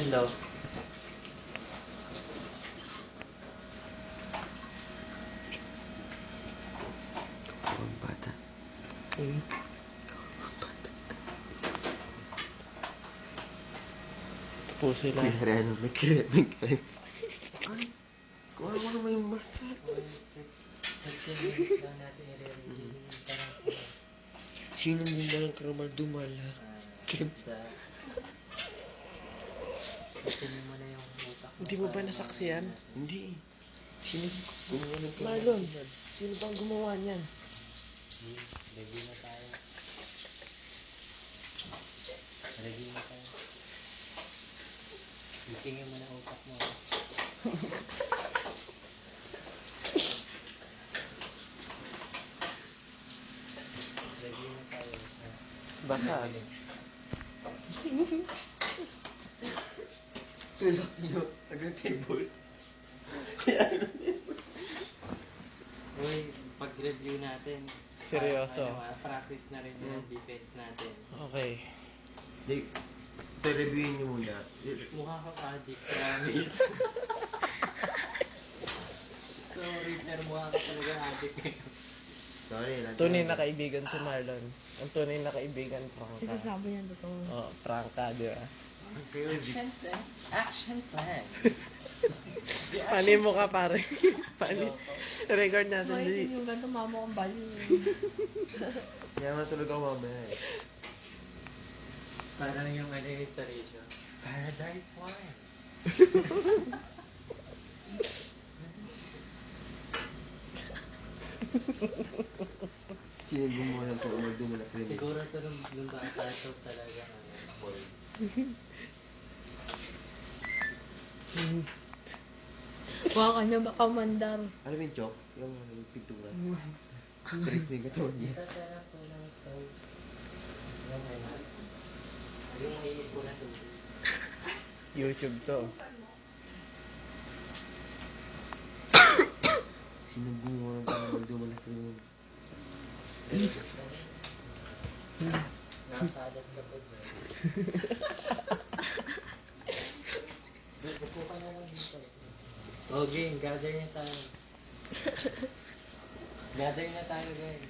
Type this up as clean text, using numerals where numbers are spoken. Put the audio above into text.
Yanlo. Ang bata. Ito po sila. Kuya Reno, may kremeng. Ay, kuha mo naman yung bata. 15 minutes lang natin i-review. Sino din ba ng karumal-dumal, ha? Sa... Pasin mo na yung utak mo. Hindi mo ba nasaksiyan? Hindi. Sino gumawa ng Marlon, sino bang gumawa niyan? Review na tayo. Review na tayo. Tingin mo na utak mo. Review na tayo. Basag. tulak niyo? Nag-table. Uy, pag-review natin. Seryoso? Practice na rin yung defense natin. Okay. Di, reviewin niyo muna. Mukha ka project, promise. Sorry, pero mukha ka talaga addict ngayon. Sorry. Tunay na kaibigan si Marlon. Ang tunay na kaibigan, Prangka. Isasabi niya totoo. Oo, Prangka, di ba? Kayo, Action plan. Pani mo ka, pare. Pani. Record natin. May yung ganito mama kong baliw. kaya matulog ako mamaya eh. Parang yung ano yung installation. Paradise Wine. Sino gumawa ng karumal-dumal na kremeng? Siguro ito nung bata ito talaga spoiled. Baka kanya baka mandar. Alam mo yung chok? Yung pintura. Correct mo yung katawan niya. Itatara ko ng stove. Yung ano. Yung mainit ko na tubig. YouTube to. Sino gumawa ng karumal-dumal na kremeng? Nakakalat ka pa dyan. Upo ka na lang dito. Oh, game. Gather na tayo. Gather na tayo, guys.